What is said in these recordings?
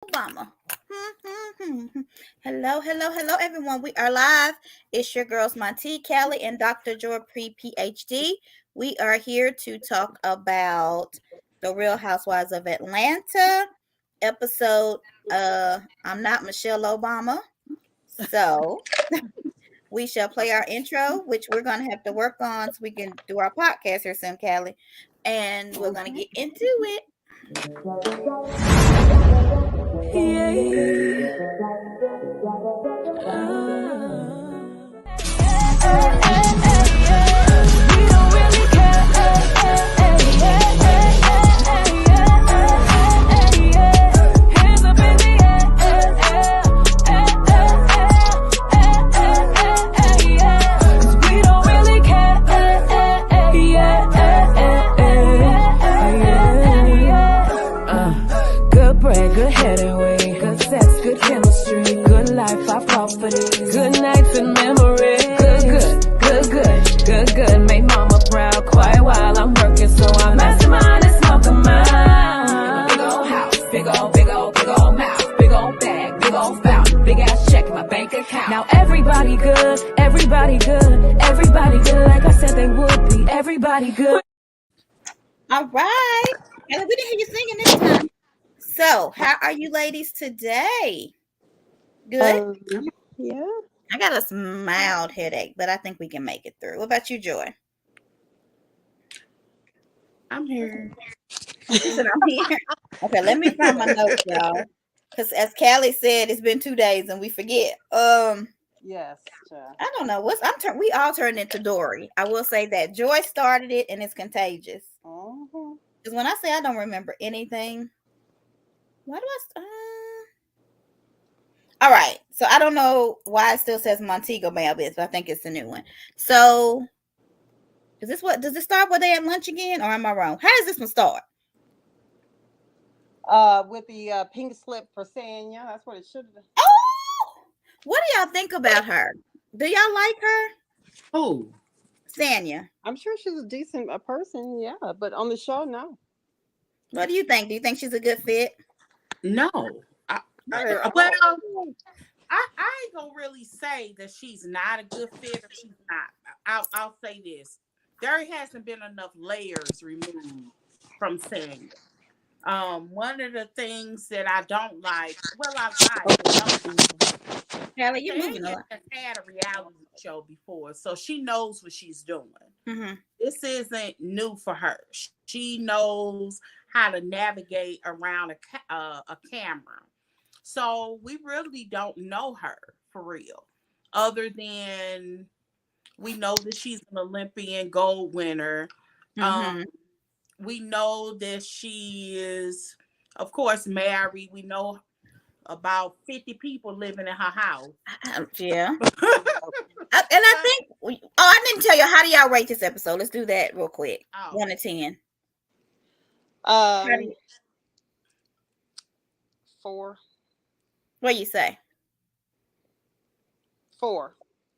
Obama. Hello, hello, hello, everyone. We are live. It's your girls, Monty, Callie, and Dr. Joy Pre PhD. We are here to talk about the Real Housewives of Atlanta episode. I'm not Michelle Obama, so we shall play our intro, which we're gonna have to work on so we can do our podcast here soon, Callie, and we're gonna get into it. Good head and way, good sex, good chemistry, good life, I fought for these. Good nights and memories. Good. Make mama proud. Quiet while I'm working, so I mastermind and smoke a mind. Big old house, big old mouth, big old bag, big old spout, big ass check in my bank account. Now everybody good, like I said they would be. Everybody good. All right. And we didn't hear you singing this time. So, how are you ladies today? Good? Yeah. I got a mild headache, but I think we can make it through. What about you, Joy? I'm here. She said, I'm here. Okay, let me find my notes, y'all. Because as Callie said, it's been 2 days and we forget. Yes. I don't know. We all turned into Dory. I will say that Joy started it and it's contagious. Because when I say I don't remember anything, why do all right. So I don't know why it still says Montego Bay Biz, but I think it's the new one. So does it start where they at lunch again, or am I wrong? How does this one start? With the pink slip for Sanya, that's what it should have been. Oh, what do y'all think about her? Do y'all like her? Who? Sanya. I'm sure she's a decent person, yeah, but on the show, no. What do you think? Do you think she's a good fit? No. Well, I ain't gonna really say that she's not a good fit or she's not. I'll say this: there hasn't been enough layers removed from Sanya. One of the things that I don't like, well, I like, but don't. Callie, you're moving a Sanya lot. has had a reality show before, so she knows what she's doing. Mm-hmm. This isn't new for her. She knows how to navigate around a camera. So we really don't know her for real, other than we know that she's an Olympian gold winner. Mm-hmm. We know that she is, of course, married. We know about 50 people living in her house. Yeah. And I think, I didn't tell you, how do y'all rate this episode? Let's do that real quick. 1 to 10. 4. What do you say? 4.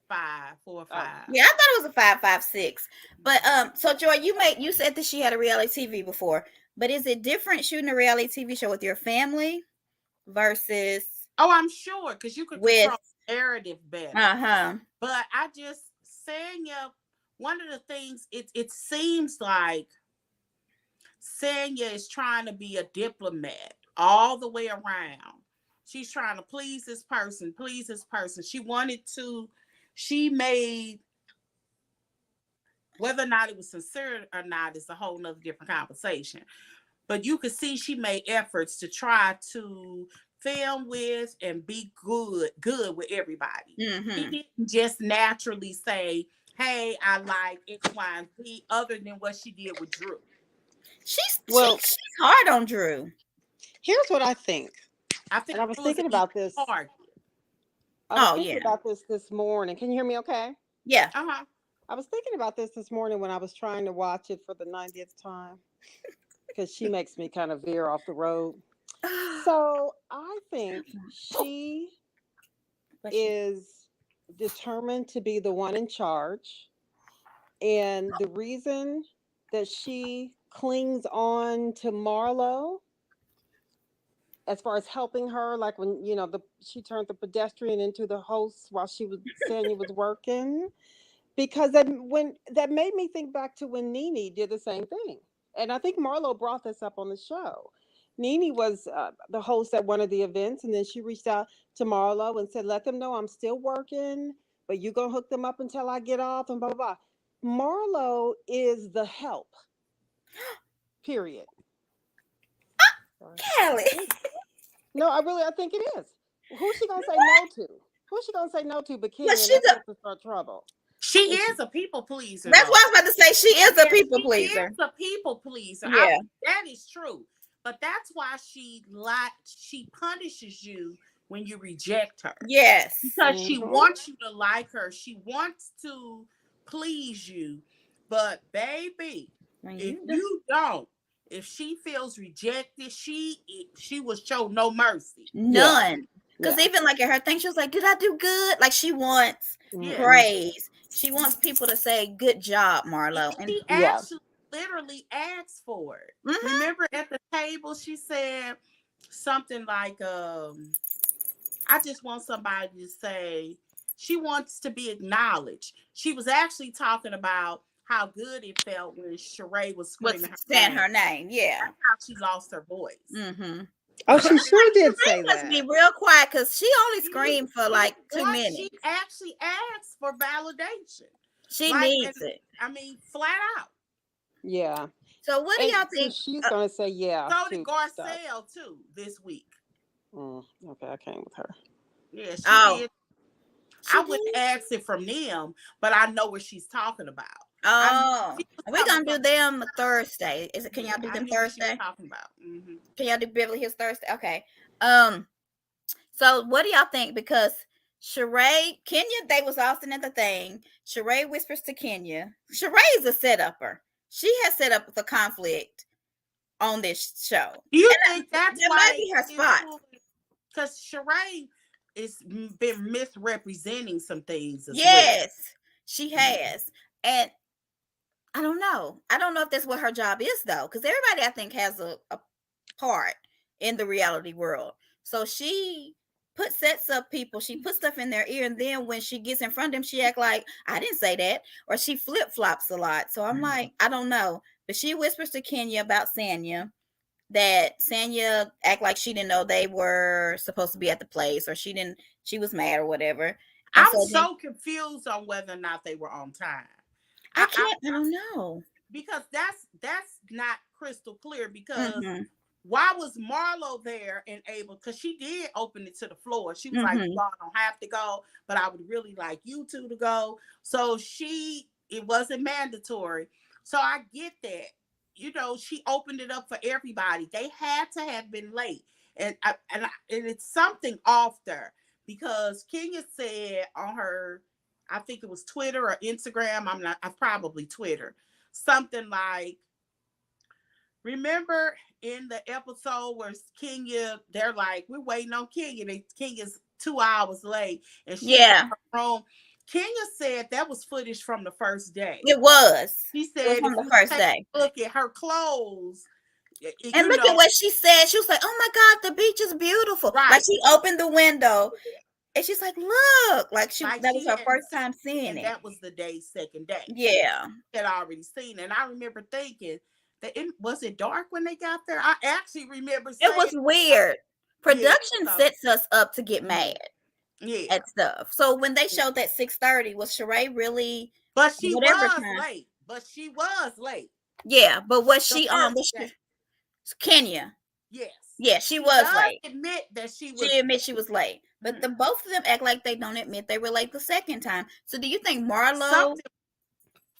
5, 4 or 5. Yeah, I thought it was a 5, 5, 6. But so Joy, you said that she had a reality TV before, but is it different shooting a reality TV show with your family versus? Oh, I'm sure, because you could control narrative better. But I just saying, one of the things it seems like Sanya is trying to be a diplomat all the way around. She's trying to please this person. She made, whether or not it was sincere or not is a whole nother different conversation. But you could see she made efforts to try to film with and be good with everybody. Mm-hmm. He didn't just naturally say, hey, I like X, Y, and Z, other than what she did with Drew. She's hard on Drew. Here's what I think. I was thinking about this. Hard. I was thinking about this morning. Can you hear me okay? Yeah. I was thinking about this morning when I was trying to watch it for the 90th time, because she makes me kind of veer off the road. So I think she is determined to be the one in charge. And the reason that she clings on to Marlo as far as helping her, like when she turned the pedestrian into the host while Sanya was working, because that made me think back to when Nene did the same thing, and I think Marlo brought this up on the show. Nene was the host at one of the events, and then she reached out to Marlo and said, "Let them know I'm still working, but you gonna hook them up until I get off," and blah blah blah. Marlo is the help. Period. Sorry. Kelly. No, I think it is. Who's she gonna say no to? Who's she gonna say no to but But Kenya? And she's that's a what to start trouble. She And she, is a people pleaser, that's though. what I was about to say. She is a Yeah, people she pleaser. is a people pleaser. Yeah. That is true. But that's why she punishes you when you reject her. Yes. Because she mm-hmm. wants you to like her. She wants to please you. But baby, When if you you don't, if she feels rejected, she will show no mercy. Yeah, none. Because yeah. even like in her thing, she was like, "Did I do good?" Like she wants Yeah. Mm-mm. praise. She wants people to say, "Good job, Marlo." And She Yeah. actually literally asked for it. mhm. Remember at the table, she said something like, I just want somebody to say she wants to be acknowledged. She was actually talking about how good it felt when Sheree was Was screaming her saying name. her name? Yeah. That's how she lost her voice. Mm-hmm. Oh, she sure did say Sheree must be that. real quiet because she only She, screamed for she like two she minutes. actually asked for validation. She Like, and needs it. I mean, flat out. Yeah. So what do And y'all so think? she's gonna say yeah So did to stuff. Garcelle too this week. Okay, I came with her. Yeah, she Oh, did. I she wouldn't did. ask it from them, but I know what she's talking about. I knew Oh, she was we're coming gonna from. do them Thursday. Is it? Can Yeah, y'all do I them knew what she was Thursday? talking about. Mm-hmm. Can y'all do Beverly Hills Thursday? Okay. Um. So what do y'all think? Because Sheree, Kenya, they was often at the thing. Sheree whispers to Kenya. Sheree is a setupper. She has set up the conflict on this show, Do you and think that's that why might they be her get spot. into it? Because Sheree is been misrepresenting some things as well. Yes, she has, and I don't know. I don't know if that's what her job is though, because everybody I think has a part in the reality world. So she sets up people, she puts stuff in their ear, and then when she gets in front of them, she act like I didn't say that, or she flip flops a lot. So I'm like, I don't know. But she whispers to Kenya about Sanya that Sanya act like she didn't know they were supposed to be at the place, or she was mad or whatever. And I'm so then so confused on whether or not they were on time. I don't know. Because that's not crystal clear. Because Mm-hmm. why was Marlo there and able? Because she did open it to the floor. She was like, "You Mm-hmm. all don't have to go, but I would really like you two to go." So it wasn't mandatory. So I get that. She opened it up for everybody. They had to have been late, and it's something off there because Kenya said on her, I think it was Twitter or Instagram. I probably Twitter, something like, remember in the episode where Kenya, they're like, we're waiting on Kenya. Kenya's 2 hours late and she's in Yeah, her room. Kenya said that was footage from the first day. it was. She It was said from if the you first take day. a look at her clothes, And you look at know, what she said. She was like, "Oh my God, the beach is beautiful." Like right. she opened the window and she's like, "Look!" Like Like that was she her hadn't first seen, time seeing and it. that was the day's second day. Yeah, She had already seen it. And I remember thinking that was it dark when they got there? I actually remember it was saying, weird. yeah, Production so sets us up to get mad yeah. at stuff. So when they showed that 6:30, was Sheree really But she whatever was time? late. But she was late Yeah, but was the she first was day. she Kenya? Yes. Yeah, she She was does late. admit that she She was. admits she was late, but the both of them act like they don't admit they were late the second time. So do you think Marlo Something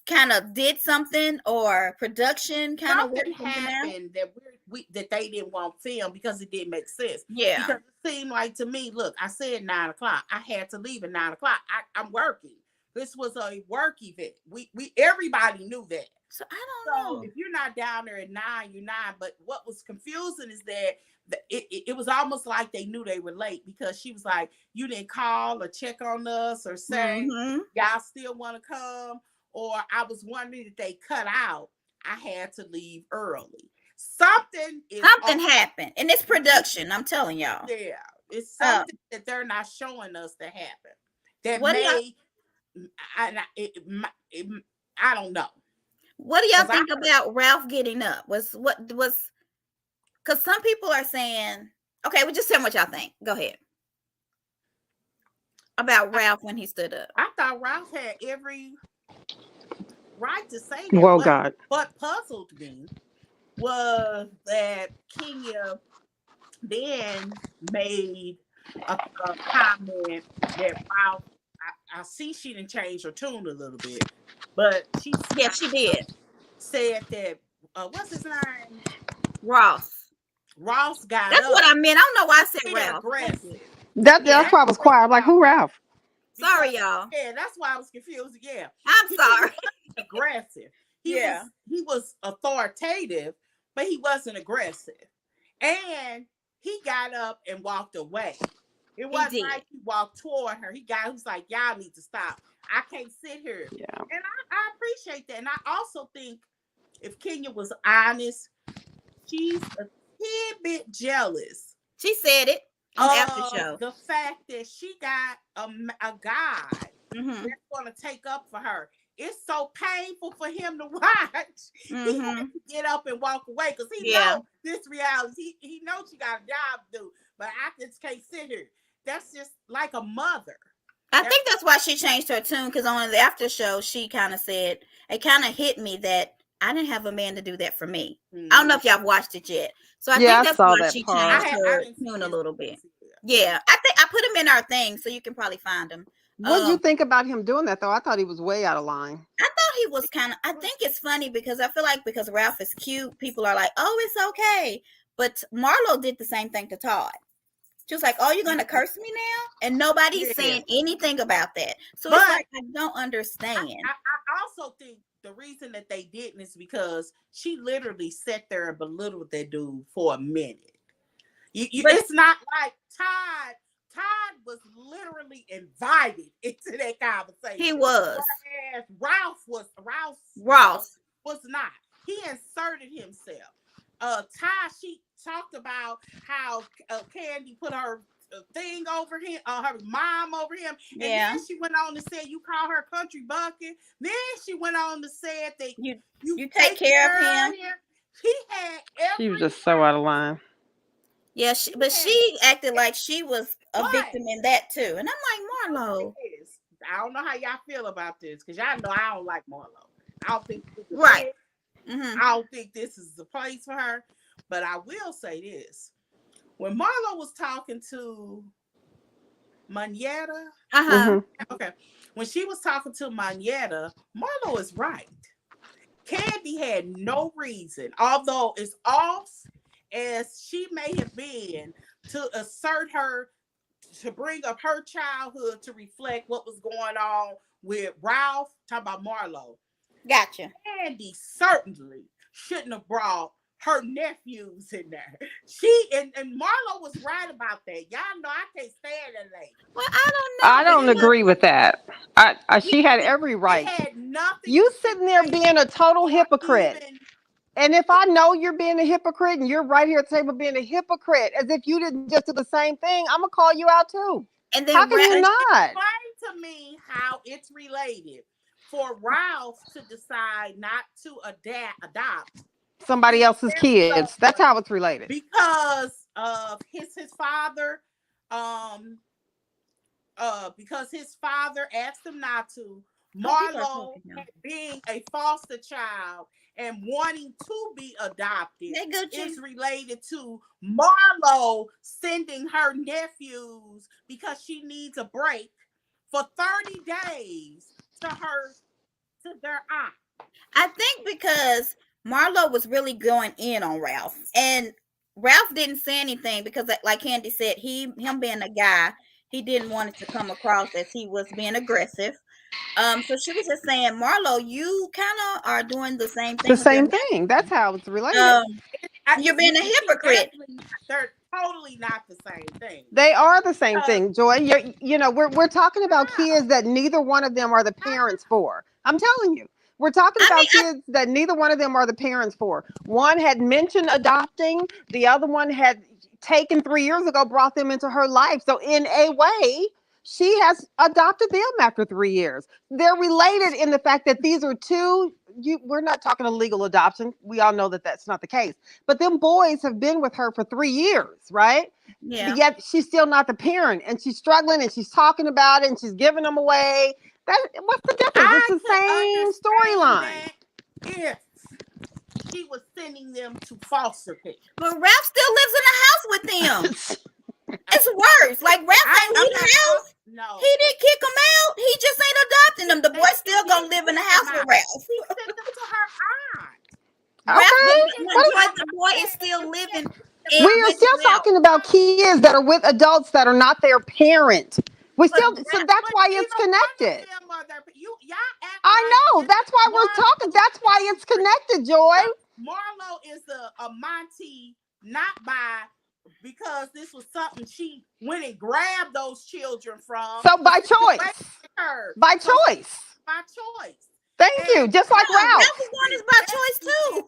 kind of did something, or production kind of something worked something out? happened that we that they didn't want film because it didn't make sense. Yeah. Because it seemed like to me, look, I said 9 o'clock. I had to leave at 9 o'clock. I'm working. This was a work event. We everybody knew that. So I don't So know. if you're not down there at 9, you're 9. But what was confusing is that it was almost like they knew they were late because she was like, you didn't call or check on us or say, Mm-hmm. y'all still want to come. Or I was wondering if they cut out. I had to leave early. something is Something off. happened, and it's production. I'm telling y'all. Yeah, it's Um, something that they're not showing us that happened that what do y'all may. It, I don't know What do y'all because I think about Ralph getting up? Was because some people are saying, okay, well, just tell me what y'all think. Go ahead about Ralph when he stood up. I thought Ralph had every right to say that. Well, God. What puzzled me was that Kenya then made a comment that Ralph. I see she didn't change her tune a little bit, but Yeah, she did. said that what's his name? Ross. Ross got That's what up I meant. I don't know why I said being Ralph. Thank you. aggressive. Yeah. That's That why I was threw quiet. I'm me like, off who Ralph? because Sorry, y'all. yeah, that's why I was confused. Yeah, I'm he sorry. wasn't aggressive. Yeah, He was authoritative, but he wasn't aggressive. And he got up and walked away. It he wasn't did. like he walked toward her. He was like, y'all need to stop. I can't sit here. Yeah. And I appreciate that. And I also think if Kenya was honest, she's a bit jealous She said it on the after of show. the fact that she got a guy Mm-hmm. that's going to take up for her. It's so painful for him to watch. He had Mm-hmm. to get up and walk away because he Yeah. knows this reality. He knows she got a job to do, but I just can't sit here. That's just like a mother. I That's think that's why she changed her tune because on the after show, she kind of said, it kind of hit me that I didn't have a man to do that for me. I don't know if y'all have watched it yet. So I Yeah, think I that's saw why that she part. changed I her didn't see tune a his. little bit. Yeah, I think I put them in our thing so you can probably find them. What'd you think about him doing that, though? I thought he was way out of line. I thought he was kind of, I think it's funny because I feel like because Ralph is cute, people are like, oh, it's okay. But Marlo did the same thing to Todd. She was like, oh, you're going to curse me now? And nobody's Yeah. saying anything about that. So But it's like, I don't understand. I also think the reason that they didn't is because she literally sat there and belittled that dude for a minute. But It's not like Todd. Todd was literally invited into that conversation. he was. Whereas Ralph Ross. was not. He inserted himself. Ty, she talked about how Candy put her thing over him, her mom over him, and Yeah. then she went on to say you call her country bucket. Then she went on to say that You take care of him. He had She was every just so out of line. Yeah, but she acted like she was a But victim in that too. And I'm like, Marlo. I don't know how y'all feel about this because y'all know I don't like Marlo. I don't think this is Right. it. Mm-hmm. I don't think this is the place for her. But I will say this: when Marlo was talking to Manetta, Uh-huh. okay, when she was talking to Manetta, Marlo is right. Candy had no reason, although as off as she may have been, to assert her, to bring up her childhood to reflect what was going on with Ralph, talking about Marlo. Gotcha. Candy certainly shouldn't have brought her nephews in there. She and Marlo was right about that. Y'all know I can't stand that lady. Well, I don't know. I don't agree with that. She had every right. It had nothing You to sitting there say being a total or hypocrite. even. And if I know you're being a hypocrite and you're right here at the table being a hypocrite, as if you didn't just do the same thing, I'm gonna call you out too. And How then can you not? Explain to me how it's related for Ralph to decide not to adopt Somebody else's kids. That's how it's related. because of his father, um, because his father asked him not to. Marlo being a foster child and wanting to be adopted is related to Marlo sending her nephews because she needs a break for 30 days to their aunt. I think because Marlo was really going in on Ralph, and Ralph didn't say anything because, like Candy said, him being a guy, he didn't want it to come across as he was being aggressive. So she was just saying, Marlo, you kind of are doing the same thing The with your same thing. That's how it's related. You're being a hypocrite. They're totally not the same thing. They are the same thing, Joy. We're talking about kids that neither one of them are the parents for. I'm telling you, We're talking I mean, about kids that neither one of them are the parents for. One had mentioned adopting, the other one had taken 3 years ago, brought them into her life. So, in a way, she has adopted them after 3 years. They're related in the fact that these are two. We're not talking a legal adoption. We all know that that's not the case. But them boys have been with her for 3 years, right? But yeah. yet she's still not the parent, and she's struggling, and she's talking about it, and she's giving them away. What's the difference? It's I the could same understand storyline. that if she was sending them to foster care. But Ralph still lives in the house with them. It's worse. Like Ralph ain't leave the house. No. He didn't kick them out. He just ain't adopting them. The boy still gonna live in the house with Ralph. He sent them to her aunt. Ralph, the boy is still living We are with still Ralph. talking about kids that are with adults that are not their parent. We But still, so that's why it's connected. I know. That's why we're talking. That's why it's connected, Joy. Marlo is a Monty, not by because this was something she went and grabbed those children from. So by choice. By choice. By choice. Thank you. Just like Ralph. Ralph's one is by choice too.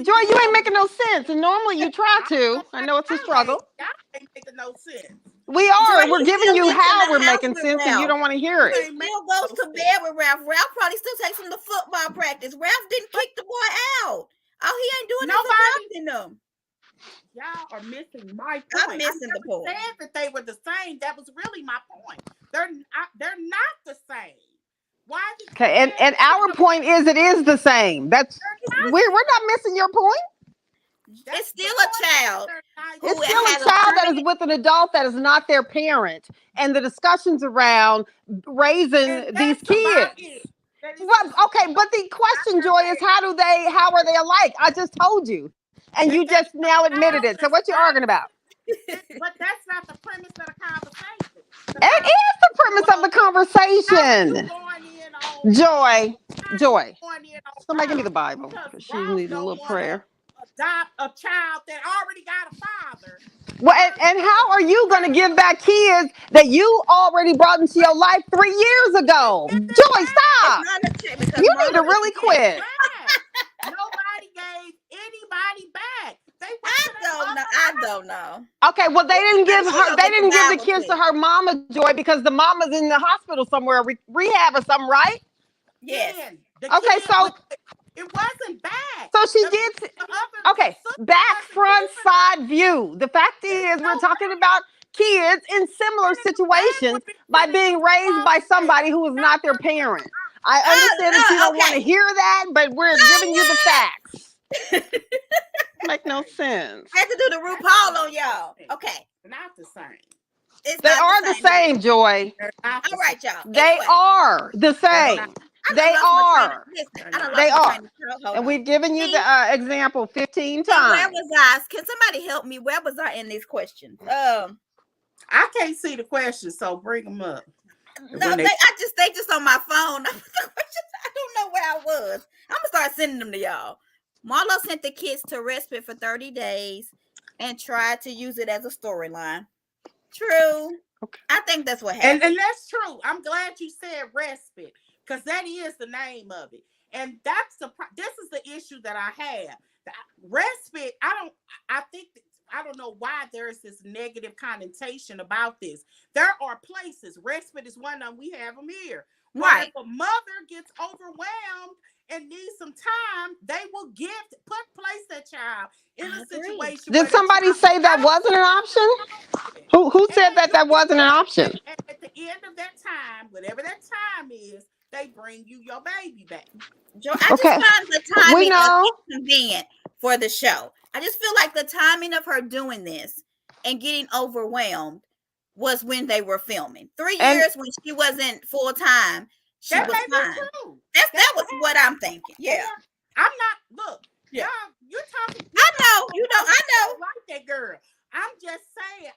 Joy, you ain't making no sense. And normally you try to. I know it's a struggle. Y'all ain't making no sense. We are. Joy, We're giving you how we're making sense, Ralph. and you don't want to hear He it. still goes to bed with Ralph. Ralph probably still takes him to football practice. Ralph didn't kick the boy out. All he ain't doing is adopting them. Y'all are missing my point. I'm missing the point. I said that they were the same. That was really my point. They're not the same. Why? Okay, and our point is it is the same. That's we're not missing your point. It's still a child. It's still a child that is with an adult that is not their parent, and the discussions around raising these kids. Well, okay, but the question, Joy, is how are they alike? I just told you, and you just now admitted it. So what you arguing about? But that's not the premise of the conversation. It is the premise of the conversation. Joy. Somebody give me the Bible because she needs a little prayer. Adopt a child that already got a father. Well, and how are you going to give back kids that you already brought into your life 3 years ago? Joy, stop. You need to really quit. Nobody gave anybody back. I don't know. Okay, well they didn't give the kids to her mama, Joy, because the mama's in the hospital somewhere, rehab or something, right? Yes. Okay, so it wasn't back. So she did. Okay, back, front, side view. The fact is, we're talking about kids in similar situations by being raised by somebody who is not their parent. I understand that you don't want to hear that, but we're giving you the facts. Make no sense. I have to do the RuPaul on y'all. Okay. Not the same. They are the same, Joy. All right, y'all. They are the same. They are. They are. And we've given you the example 15 times. Where was I? Can somebody help me? Where was I in these questions? I can't see the questions, so bring them up. No, they just on my phone. I don't know where I was. I'm gonna start sending them to y'all. Marlo sent the kids to respite for 30 days and tried to use it as a storyline. True. Okay. I think that's what happened. And that's true. I'm glad you said respite, because that is the name of it. And this is the issue that I have. Respite, I don't know why there is this negative connotation about this. There are places, respite is one of them, we have them here. Right. If a mother gets overwhelmed and needs some time, they will place that child in a situation. Did somebody say that wasn't an option? Who said that wasn't an option? And at the end of that time, whatever that time is, they bring you your baby back. Joe, I just find the timing inconvenient for the show. I just feel like the timing of her doing this and getting overwhelmed was when they were filming. 3 years when she wasn't full time, she was fine. That was what I'm thinking. Yeah. I'm not. Look. Yeah. You're talking. I know. You know. I know. Like that girl. I'm just saying.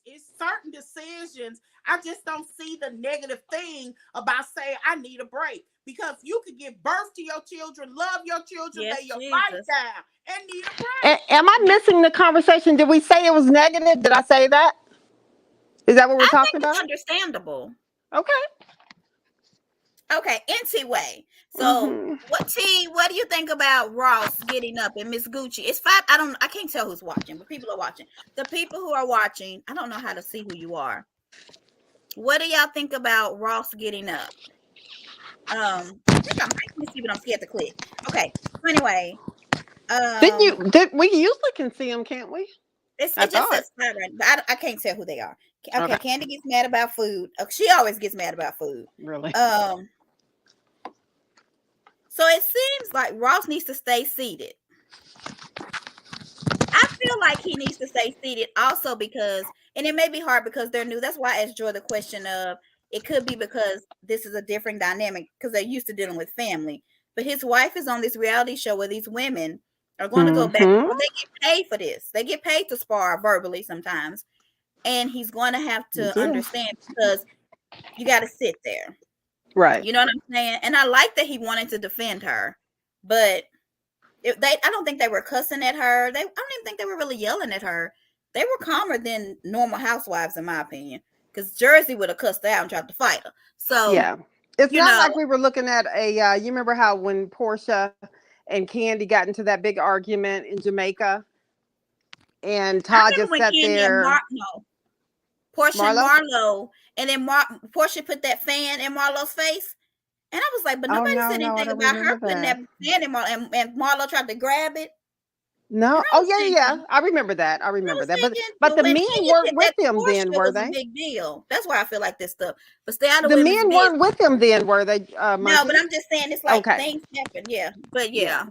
It's certain decisions. I just don't see the negative thing about saying I need a break, because you could give birth to your children, love your children, lay your life down, and need a break. Am I missing the conversation? Did we say it was negative? Did I say that? Is that what we're talking about? It's understandable. Okay. Okay, Way. So Hmm. what do you think about Ross getting up and Miss Gucci? It's five. I can't tell who's watching, but people are watching. The people who are watching, I don't know how to see who you are. What do y'all think about Ross getting up? I think I'm. Let me see, but I'm scared to click. Okay. So anyway, Didn't um, you? Did we usually can see them? Can't we? I it just thought. says five, right? But I can't tell who they are. Okay, Okay. Candy gets mad about food. She always gets mad about food. Really? Um, so it seems like Ross needs to stay seated. I feel like he needs to stay seated also because, and it may be hard because they're new. That's why I asked Joy the question of it could be because this is a different dynamic because they're used to dealing with family. But his wife is on this reality show where these women are going to go back and Hmm. forth. They get paid for this. They get paid to spar verbally sometimes. And he's going to have You to do. understand because you got to sit there. Right. You know what I'm saying? And I like that he wanted to defend her, but I don't think they were cussing at her. I don't even think they were really yelling at her. They were calmer than normal housewives, in my opinion. Because Jersey would have cussed her out and tried to fight her. So, Yeah. It's you not know, like we were looking at a. You remember how when Portia and Candy got into that big argument in Jamaica, and I Todd remember just when sat Candy and there. no, Portia and Marlo. Marlo, and then Portia put that fan in Marlo's face. And I was like, but Oh nobody no, said no, I anything don't about her remember putting that that. fan in Marlo. And Marlo tried to grab it. And No. I Oh was yeah, yeah, yeah. thinking, I remember that. I And I remember was that. thinking, But but the when men Kenya weren't did with that to them then, Portia, it were was a they? big deal. That's why I feel like this stuff. But stay out of The women's men business. weren't with them then, were they, No, but Monty? I'm just saying it's like Okay. things happen. Yeah. But Yeah.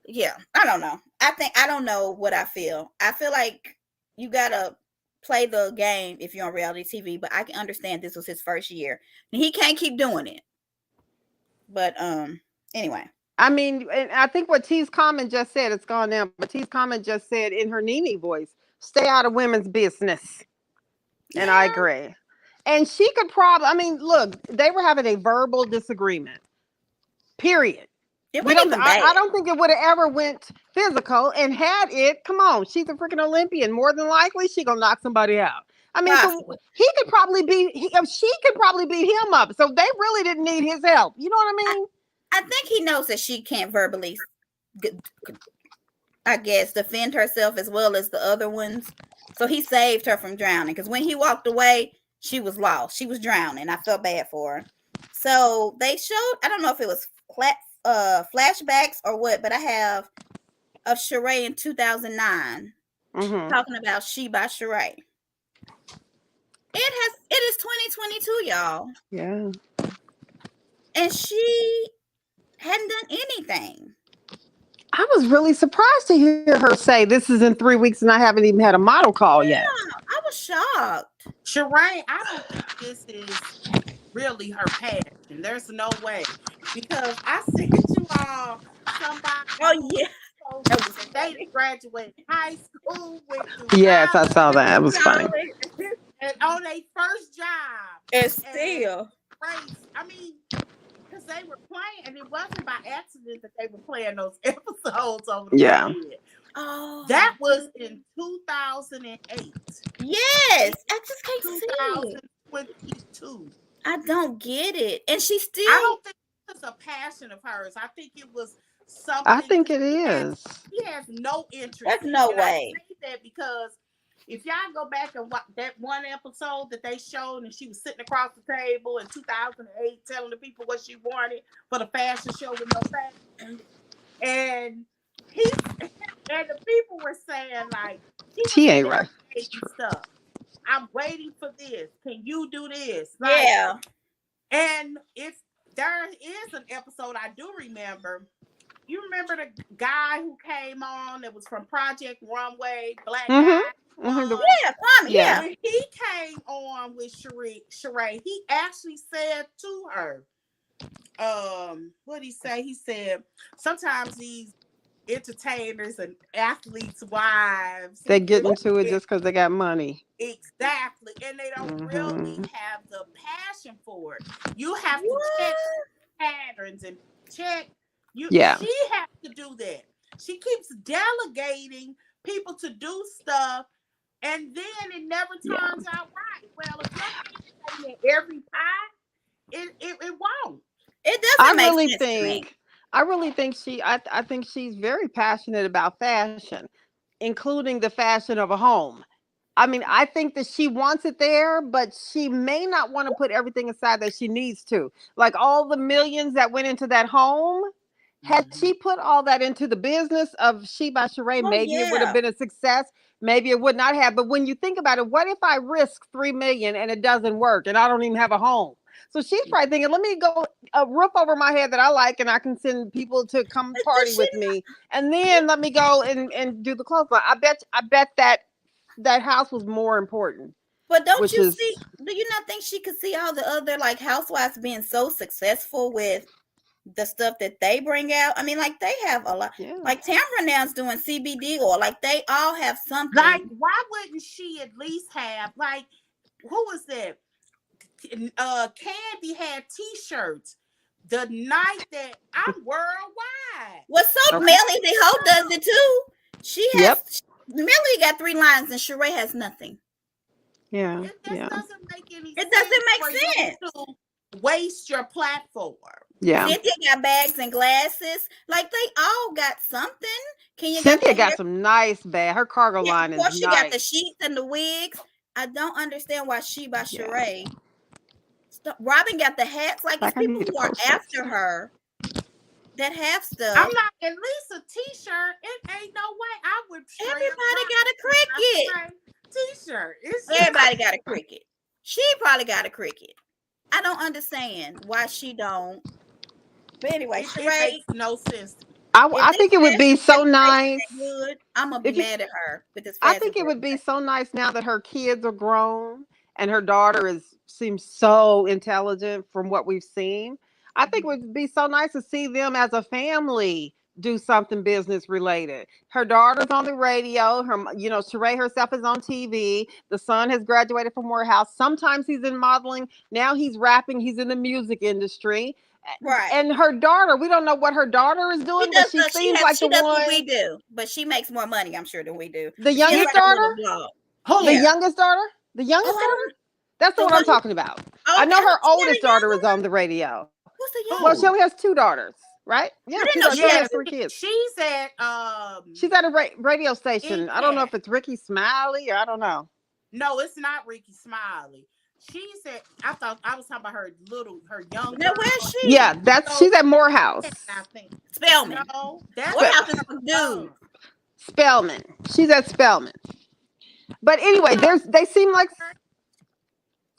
yeah. I don't know. I don't know what I feel. I feel like you gotta play the game if you're on reality TV, but I can understand this was his first year. And he can't keep doing it. But anyway. I mean, and I think what T's comment just said, it's gone now, but T's comment just said in her Nene voice, stay out of women's business. And I Yeah, agree. And she could probably, I mean, look, they were having a verbal disagreement, period. it wasn't even bad. I don't think it would have ever went physical, and had it, come on, she's a freaking Olympian. More than likely, she gonna knock somebody out. I mean, so Possibly. he could probably she could probably beat him up. So they really didn't need his help. You know what I I, mean? I think he knows that she can't verbally I guess, defend herself as well as the other ones. So he saved her from drowning because when he walked away, she was lost. She was drowning. I felt bad for her. So they showed, I don't know if it was flashbacks or what, but I have of Sheree in 2009 Mm-hmm. talking about She by Sheree. It is 2022, y'all. Yeah. And she hadn't done anything. I was really surprised to hear her say this is in 3 weeks and I haven't even had a model call yet. Yeah, I was shocked. Sheree, I don't think this is really her passion. There's no way. Because I sent you all somebody Oh who yeah, told that me was that they funny. graduated high school, went through Yes, I saw college, that. It was funny. College and on their first job. and And still. race. I mean, because they were playing, and it wasn't by accident that they were playing those episodes over the Yeah. weekend. Oh, That was in 2008. yes. It's I just can't see it. 2022. I don't get it. And she I still, don't think it was a passion of hers. I think it was I something think because it is. he has no interest there's in it. no And I way. say that because if y'all go back and watch that one episode that they showed, and she was sitting across the table in 2008 telling the people what she wanted for the fashion show with no fashion, and he and the people were saying like she was T ain't right. It's delegating true. stuff. I'm waiting for this. Can you do this? Like, Yeah. and if there is an episode I do remember, you remember the guy who came on that was from Project Runway, black guy Mm-hmm. Mm-hmm. one. Yeah, Kwame, Yeah. yeah. When he came on with Sheree, he actually said to her, what he say? He said, sometimes these entertainers and athletes' wives They who get get into it just because they got money. exactly, and they don't really Mm-hmm. have the passion for it. You have to check What? patterns and check you. Yeah. She has to do that. She keeps delegating people to do stuff, and then it never Yeah. turns out right. Well, if your hand ain't in every pie, it won't. It I doesn't make really sense to me. think, I think she's very passionate about fashion, including the fashion of a home. I mean, I think that she wants it there, but she may not want to put everything aside that she needs to. Like all the millions that went into that home, had Mhm. she put all that into the business of She by Sheree, Oh maybe it would have yeah. been a success. Maybe it would not have. But when you think about it, what if I risk 3 million and it doesn't work and I don't even have a home? So she's probably thinking, let me go a roof over my head that I like and I can send people to come But does party she with me. And not? then let me go and do the clothes line. I bet that house was more important, But don't which you is see? Do you not think she could see all the other like housewives being so successful with the stuff that they bring out? I mean, like they have a lot. yeah. Like Tamra now's doing CBD oil. Like they all have Like, something. why wouldn't she at least have like who was that? Candy had T-shirts the night that I'm worldwide. Well, so Okay. Melly the hoe does it too. She Yep. has Melly got 3 lines and Sheree has nothing. Yeah. It just Yeah. doesn't make any It sense doesn't for make you sense. to waste your platform. Yeah. Cynthia got bags and glasses. Like they all got something. Kenya got the Cynthia got hair. some nice bag. Her cargo Yeah, line of is course she got nice. the sheets and the wigs. I don't understand why she by Yeah. Sheree. Robin got the hats. Like it's Like I people need to who are post that after stuff. her that have I'm stuff. not at least a T-shirt. It ain't no way I would straight up Everybody rock got a cricket. my T-shirt. It's just Everybody got a cricket. She probably got a cricket. I don't understand why she don't. But anyway, it Sheree, makes no sense to me. if I this think it would be fashion so situation nice ain't good, I'm gonna be if you. mad at her with this I fashion think it would be situation. so nice now that her kids are grown and her daughter is seems so intelligent from what we've seen. I think it Mhm. would be so nice to see them as a family do something business related. Her daughter's on the radio. Sheree herself is on TV. The son has graduated from Morehouse. Sometimes he's in modeling. Now he's rapping. He's in the music industry. Right. And her daughter, we don't know what her daughter is She doing, but does she seems like she the does what we one, do, but she makes more money, I'm sure, than we do. the But she has youngest like a daughter. little blog. The Who? Yeah. youngest daughter? The Oh, youngest I daughter? don't That's the the one one I'm who talking about. oh, I okay. know her She got oldest a young daughter is one? on the radio. What's the young Well, she Who? one? only has two daughters, right? I Yeah, didn't know she she only had Yeah, has three kids. she's at She's at a radio station. I don't know Impact. if it's Ricky Smiley or I don't know. No, it's not Ricky Smiley. She said I thought I was talking about her young Now girl. where's she? Yeah, that's So she's at Morehouse. I think Spelman. no, that's Spe- Morehouse is her for son. dudes. Spellman. She's at Spellman. But anyway, No, they seem like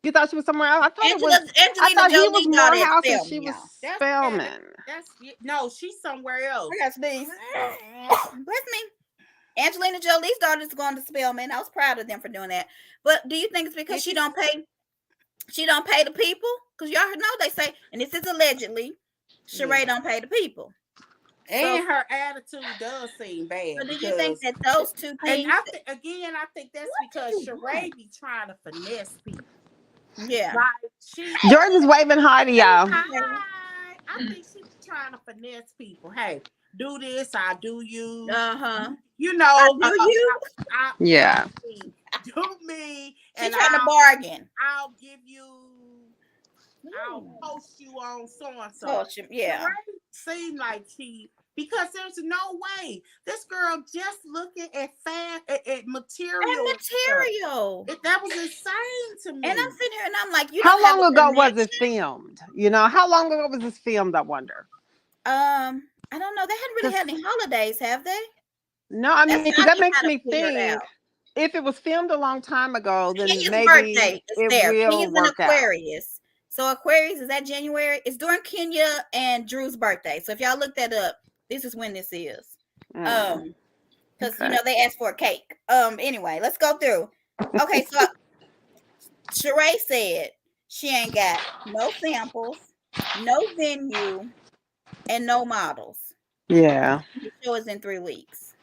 you thought she was somewhere else. I Angelina thought he was Jolie daughter is Morehouse and she Spelman, was y'all. that's yeah, Spellman. that's no, she's somewhere I else. got sneeze. Bless me. Angelina Jolie's daughter is going to Spelman. I was proud of them for doing that. But do you think it's because Is she she? don't pay? She don't pay the people? Because y'all know they say, and this is allegedly, Yeah. Sheree don't pay the people. So, And her attitude does seem so bad do you think because, that those two and things? I think again, I think that's What do because you want? Sheree be trying to finesse people. Yeah. Like she, Jordan's waving hi to y'all. hi, I think she be trying to finesse people. Hey, do this, I do you. Uh huh. You I know, do you. Yeah. do me, She and trying to bargain. I'll give you, I'll post you on so and so. So yeah. Sheree seemed like because there's no way this girl just looking at at And material stuff. material. That was insane to And me. I'm sitting here and I'm like, you don't How have long a ago was connection. it filmed? How long ago was this filmed? I wonder. I don't know. They hadn't really Because had any holidays, have they? no, I mean, That's because what I that be makes trying to me figure it think out. if it was filmed a long time ago, then Kenya's maybe birthday is it there. will Kenya's an work out. Aquarius. So Aquarius is that January? It's during Kenya and Drew's birthday. So if y'all look that up, this is when this is. Mm, Because okay. they asked for a cake. Anyway, let's go through. Okay, so Sheree said she ain't got no samples, no venue, and no models. Yeah. The show is in 3 weeks.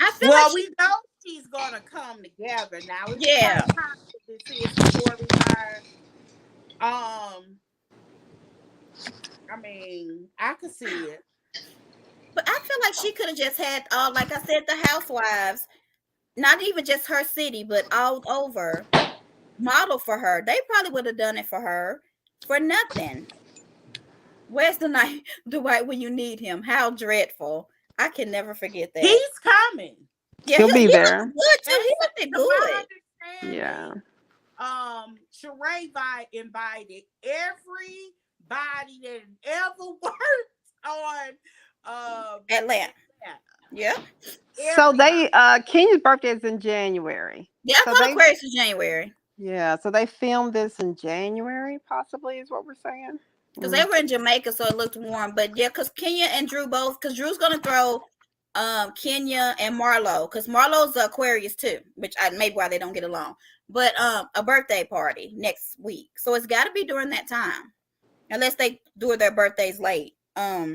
I feel like Well, we know she's gonna come together now. It's yeah. what time this is storyline. I mean, I could see it. But I feel like she could have just had like I said, the housewives, not even just her city, but all over. model for her. They probably would have done it for her for nothing. Where's the night, Dwight, when you need him? How dreadful. I can never forget that. He's coming. Yeah, He'll be he looked there. good too. They He said, looked to my good. Yeah. understanding, Sheree invited everybody that ever worked on Atlanta. Yep. So everybody. Kenya's birthday is in January. Yeah, I So thought Aquarius was January. so they filmed this in January, possibly is what we're saying. Because they were in Jamaica, so it looked warm. But yeah, because Kenya and Drew both, because Drew's gonna throw Kenya and Marlo, because Marlo's the Aquarius too, which maybe why they don't get along. But a birthday party next week. So it's gotta be during that time. Unless they do their birthdays late. All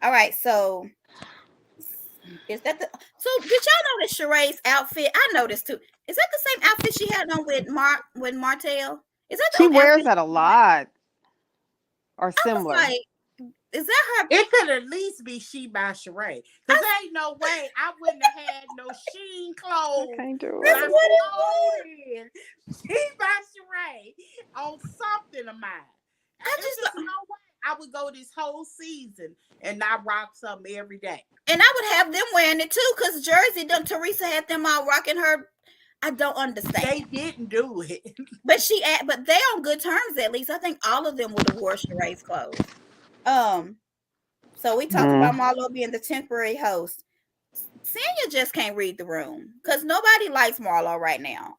right, so is that the so did y'all notice Sheree's outfit? I noticed too. Is that the same outfit she had on with Martell? Is that the She old wears outfit? that a lot or I was similar. like, is that her? It could at least be She by Sheree. Because there ain't no way I wouldn't have had no Sheen I clothes. can't do That's it. what it was. She by Sheree on something of mine. I It's just just no way I would go this whole season and not rock something every day. and I would have them wearing it too, because Jersey, them Teresa had them all rocking her. I don't understand. They didn't do it. But but they on good terms at least. I think all of them would have wore Sheree's clothes. So we talked about Marlo being the temporary host. Sanya just can't read the room because nobody likes Marlo right now.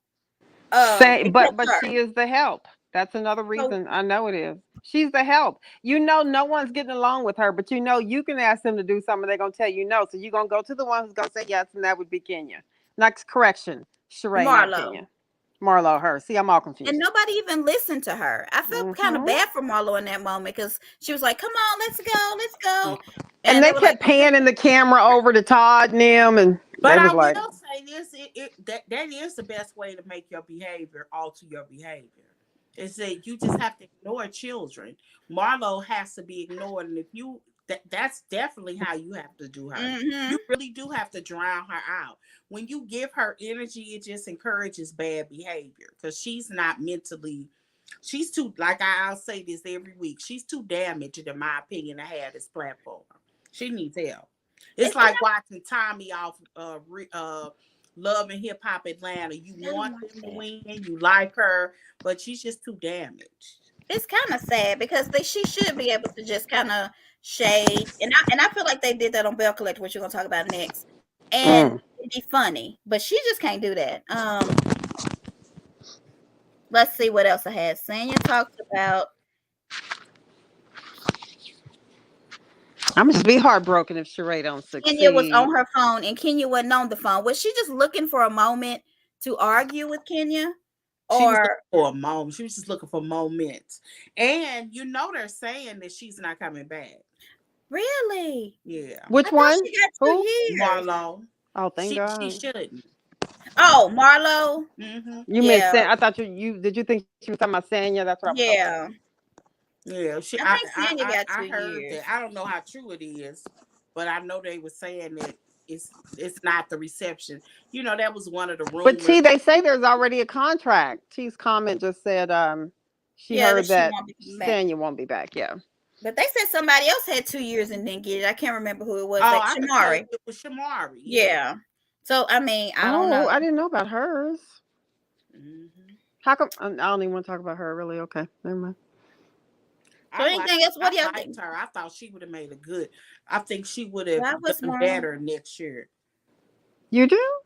But Except her. she is the help. That's another So reason. I know it is. She's the help. No one's getting along with her, but you can ask them to do something. They're gonna tell you no. So you're gonna go to the one who's gonna say yes, and that would be Kenya. Next correction, Sheree, not Marlo. Kenya. Marlo, her. See, I'm all confused. And nobody even listened to her. I felt kind of bad for Marlo in that moment because she was like, "Come on, let's go." And they they were like, kept panning the camera over to Todd and them, and But they I was will like, say this: that is the best way to make your behavior alter your behavior. Is that you just have to ignore children. Marlo has to be ignored, and if you that's definitely how you have to do her. mm-hmm. You really do have to drown her out. When you give her energy, it just encourages bad behavior because she's not mentally. She's too like I'll say this every week. She's too damaged, in my opinion, to have this platform. She needs help. It's like watching Tommy off Love and Hip Hop Atlanta. You want them to win, you like her, but she's just too damaged. It's kind of sad because she should be able to just kind of shade, and I feel like they did that on Bell Collector, which you're gonna talk about next, and it'd be funny, but she just can't do that. Let's see what else I had. Sanya talked about. I'm just be heartbroken if Sheree don't Kenya was succeed. on her phone, and Kenya wasn't on the phone. Was she just looking for a moment to argue with Kenya, She was looking or for a moment. She was just looking for moments. And they're saying that she's not coming back. really? Yeah. Which one? She got 2 years. Marlo. Oh, thank God. She shouldn't. Oh, Marlo. Mm-hmm. You meant I thought you did you think she was talking about Sanya? That's what I was Yeah. Yeah, I think Sanya got 2 I heard years. that. I don't know how true it is, but I know they were saying that it's not the reception. That was one of the rumors. But T, they say there's already a contract. T's comment just said she heard that Sanya won't be back. Yeah. But they said somebody else had 2 years and didn't get it. I can't remember who it was. Oh, Like I can tell you Shamari. it was Shamari. Yeah. So I mean, I don't know. I didn't know about hers. Mm-hmm. How come I don't even want to talk about her? Really? Okay, never mind. So anything else? What do y'all think? Her. I thought she would have made a good. I think she would have done Marlo? better next year. You do?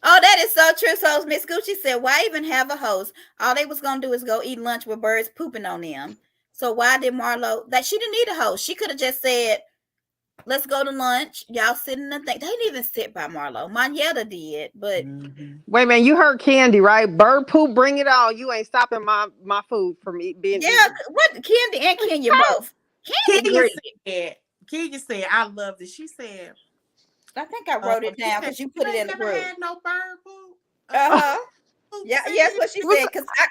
Oh, that is so true. So Miss Gucci said, "Why even have a host? All they was gonna do is go eat lunch with birds pooping on them. So why did Marlo? That she didn't need a host. She could have just said, let's go to lunch. Y'all sit in the thing. They didn't even sit by Marlo. Manietta did, but wait, man, you heard Candy, right? Bird poop, bring it on. You ain't stopping my food from being eaten. What Candy and Kenya both. Kenya said, I loved it. She said, I think I wrote it down because you put it in the group. Had no bird poop. Yeah, that's what she said. Because I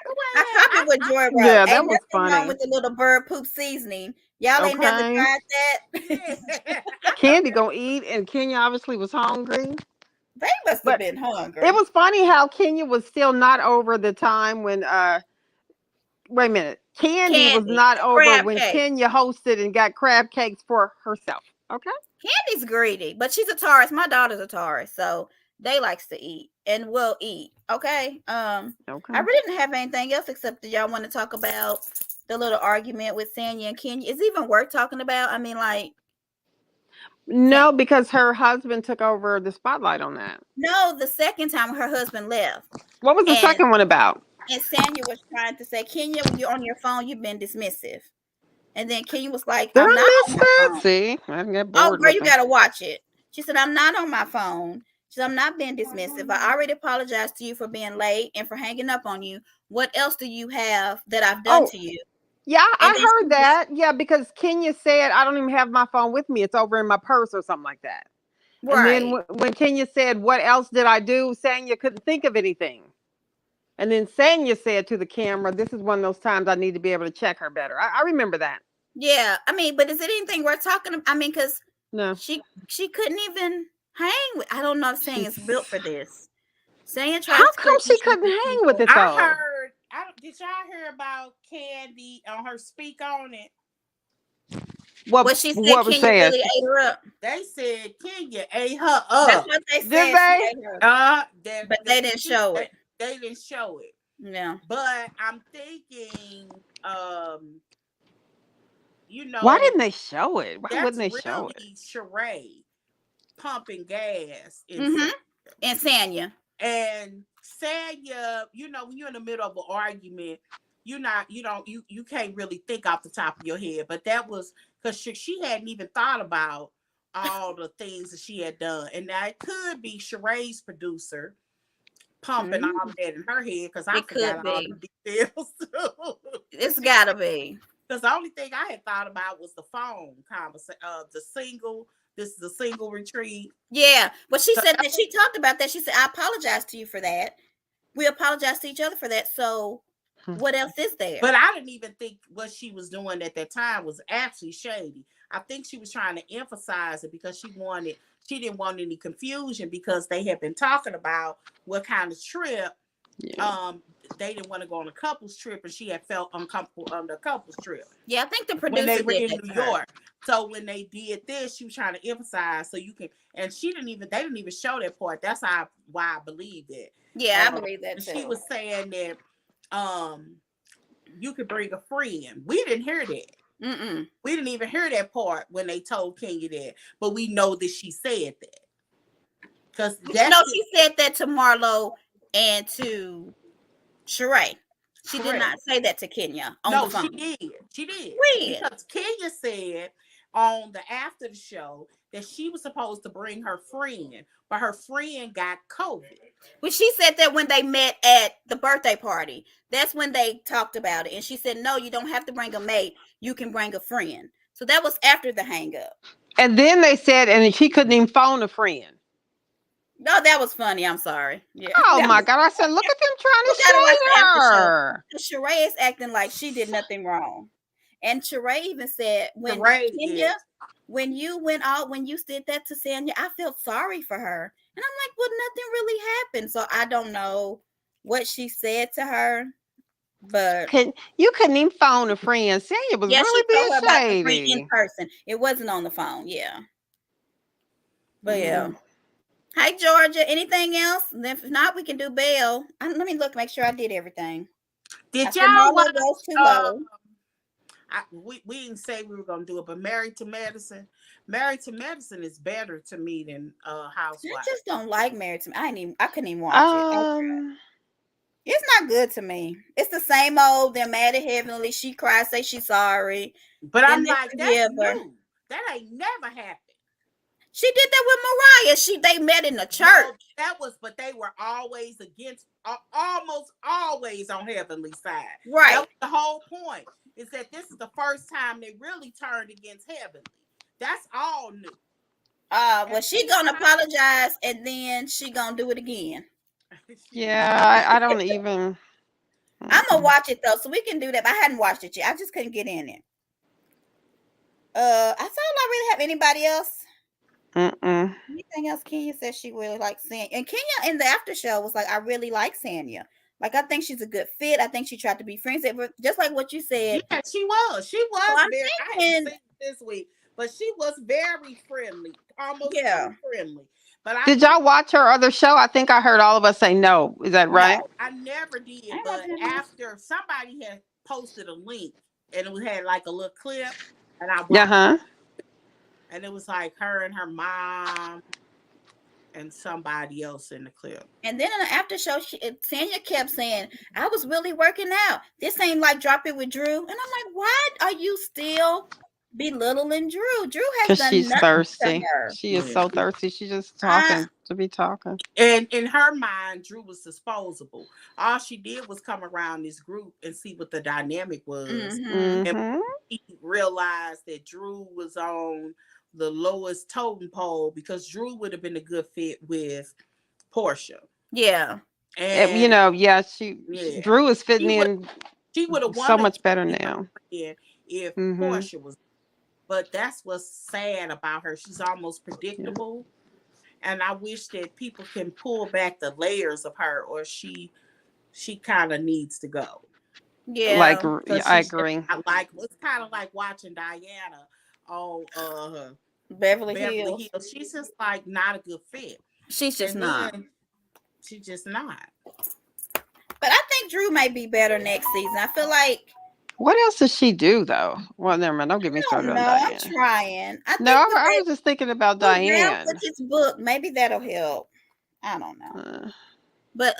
copied what Joy wrote. Yeah, that was funny. Wrong with the little bird poop seasoning. Y'all ain't never tried that. Candy gonna eat, and Kenya obviously was hungry. They must have But been it hungry. was funny how Kenya was still not over the time when wait a minute. Candy was Candy, not the over crab when cake. Kenya hosted and got crab cakes for herself. Okay. Candy's greedy, but she's a Taurus. My daughter's a Taurus, so they likes to eat and will eat. Okay. I Okay. really didn't have anything else except that y'all want to talk about the little argument with Sanya and Kenya. Is it even worth talking about? I mean, like, No, because her husband took over the spotlight on that. no, the second time her husband left, What was the and second one about? Sanya was trying to say, Kenya, when you're on your phone, you've been dismissive, and then Kenya was like, Did I'm I not on miss my that? phone. See, I didn't get Oh, bored girl, you looking. gotta watch it. She said, I'm not on my phone. She said, I'm not being dismissive. I already apologized to you for being late and for hanging up on you. What else do you have that I've done Oh, to you? yeah, And I then she heard was that. Yeah, because Kenya said I don't even have my phone with me. It's over in my purse or something like that. And then right. when Kenya said, "What else did I do?" Sanya couldn't think of anything. And then Sanya said to the camera, "This is one of those times I need to be able to check her better." I remember that. Yeah. I mean, but is it anything worth talking about? I mean, because No, she couldn't even hang with. I don't know if saying it's built she's. for this. Saying tried How to come split she issues couldn't with hang with people. it I though? heard. Did y'all hear about Candy on her speak on it? What she said, What was Kenya said? really ate her up. They said Kenya ate her That's up. what they Did said. She they? ate her, That but they didn't show it. they didn't show it. Yeah. But I'm thinking, you Why know, didn't they show it? Why wouldn't that's they show it? really charade pumping gas Mm-hmm. insane. And Sanya. And Sanya, when you're in the middle of an argument, you can't really think off the top of your head. But that was because she hadn't even thought about all the things that she had done. And now it could be Sheree's producer pumping all of Mm, that in her head because I it could forgot all be. the details too. It's gotta be. Because the only thing I had thought about was the phone conversation, the single. This is a single retreat. Yeah. But she So said that she talked about that. She said, I apologize to you for that. We apologize to each other for that. So Hmm. what else is But there? I didn't even think what she was doing at that time was actually shady. I think she was trying to emphasize it because she didn't want any confusion because they had been talking about what kind of trip Yeah. they didn't want to go on a couples trip and she had felt uncomfortable on the couples trip Yeah, I think the when they producer were did in that New to her. York. So when they did this, she was trying to emphasize so you can and they didn't even show that part. That's why I believed it. Yeah, I believe that She too. was saying that um you could bring a friend. We didn't hear that. Mm-mm. We didn't even hear that part when they told Kenya that, but we know that she said that because No, that's she said that to Marlo and to Sheree. She did correct. not say that to Kenya on the No, she phone. did. She did When? because Kenya said on the after the show that she was supposed to bring her friend, but her friend got COVID. Well, she said that when they met at the birthday party. That's when they talked about it. And she said, no, you don't have to bring a mate. You can bring a friend. So that was after the hang up. And then they said, and she couldn't even phone a friend. No, that was funny. I'm sorry. Yeah, Oh that my was. God! I said, look at them trying You to gotta watch the shade after show. her. Sheree is acting like she did nothing wrong. And Sheree even said The when Ray Kenya, is when you went out, when you did that to Sanya, I felt sorry for her. And I'm like, well, nothing really happened. So I don't know what she said to her, but You couldn't even phone a friend. Celia was yeah, she really being told her about the friend in shady. person. It wasn't on the phone. Yeah. But yeah. Mm. Hi, Georgia. Anything else? If not, we can do bail. Let me look, make sure I did everything. I did said y'all watch Marlo goes too uh low. we didn't say we were gonna do it, but Married to Medicine. Married to Medicine is better to me than I Housewives. just don't like Married to Me. I couldn't even watch it. Um, It's not good to me. It's the same old. They're mad at Heavenly. She cries, say she's sorry. But Then I'm they like, that's forgive her. new. That ain't never happened. She did that with Mariah. They met in the church. No, but they were always against, almost always on Heavenly's side. That Right. was the whole point. Is that this is the first time they really turned against Heavenly. That's all new. Well, she gonna apologize and then she gonna do it again. yeah, I don't even. I'm gonna Mm-mm. watch it though, so we can do that. But I hadn't watched it yet. I just couldn't get in it. I saw I really have anybody else. Anything else Kenya said she really likes Sanya. And Kenya in the after show was like, I really like Sanya. Like, I think she's a good fit. I think she tried to be friends. But just like what you said. Yeah, she was. She So was I'm very. I haven't thinking, seen it this week, but she was very friendly, almost yeah, too friendly. But I Did think y'all watch her other show? I think I heard all of us say no. Is that no, right? I never I did. ain't But watching it now. after somebody had posted a link and it had like a little clip, and I Yeah, watched, huh? and it was like her and her mom and somebody else in the clip. And then in the after show, Tanya kept saying, I was really working out. This ain't like Drop It with Drew. And I'm like, why are you still belittling Drew? Drew has Because done she's nothing to thirsty. her. She is Yeah. so thirsty. She's just I talking to be talking. And in her mind, Drew was disposable. All she did was come around this group and see what the dynamic was. mm-hmm. And Mm-hmm. he realized that Drew was on the lowest totem pole because Drew would have been a good fit with Portia. Yeah. You And know, yeah, yeah, Drew is fitting she would in she would have so wanted much to better be her now. friend if Mm-hmm. Portia was. But that's what's sad about her. She's almost Yeah. predictable. And I wish that people can pull back the layers of her, or she kind of needs to go Yeah. Yeah, because I she's just agree. not like, it's kind of like watching Diana on Beverly Beverly Hills. Hills. She's just like not a good fit, She's just and not. then she's just not. But I think Drew may be better next season. I feel like, What else does she do though? Well, never mind. Don't get me I started don't on know. I'm Diane. trying. I No, think with I that, was just thinking about with Ralph with Diane. his book, maybe that'll help. I don't know. Uh, But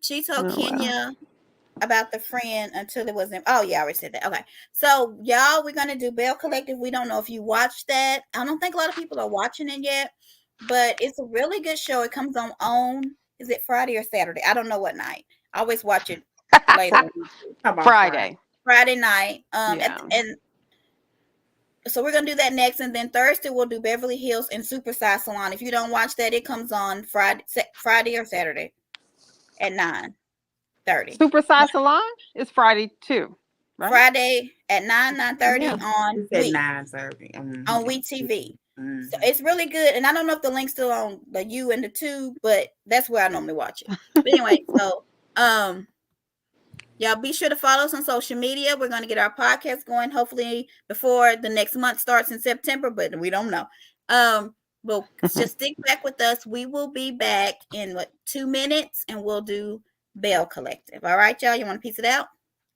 she told oh well. Kenya about the friend until it wasn't. Oh yeah, I already said that. Okay, so y'all, we're gonna do Bell Collective. We don't know if you watched that. I don't think a lot of people are watching it yet, but it's a really good show. It comes on. Is it Friday or Saturday? I don't know what night. I always watch it later. Come on, Friday. Friday. Friday night. Yeah. And so we're gonna do that next, and then Thursday we'll do Beverly Hills and Super Size Salon. If you don't watch that, it comes on Friday or Saturday at 9:30. Super Size Salon is Friday too, right? Friday at 9:30 Yeah. on It's at 9:30. on We TV. Mm-hmm. So it's really good, and I don't know if the link's still on the U and the Tube, but that's where I normally watch it. But anyway, so y'all be sure to follow us on social media. We're gonna get our podcast going hopefully before the next month starts in September, but we don't know. But just stick back with us. We will be back in 2 minutes, and we'll do Bell Collective. All right, y'all. You want to piece it out?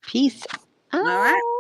Peace All right. out.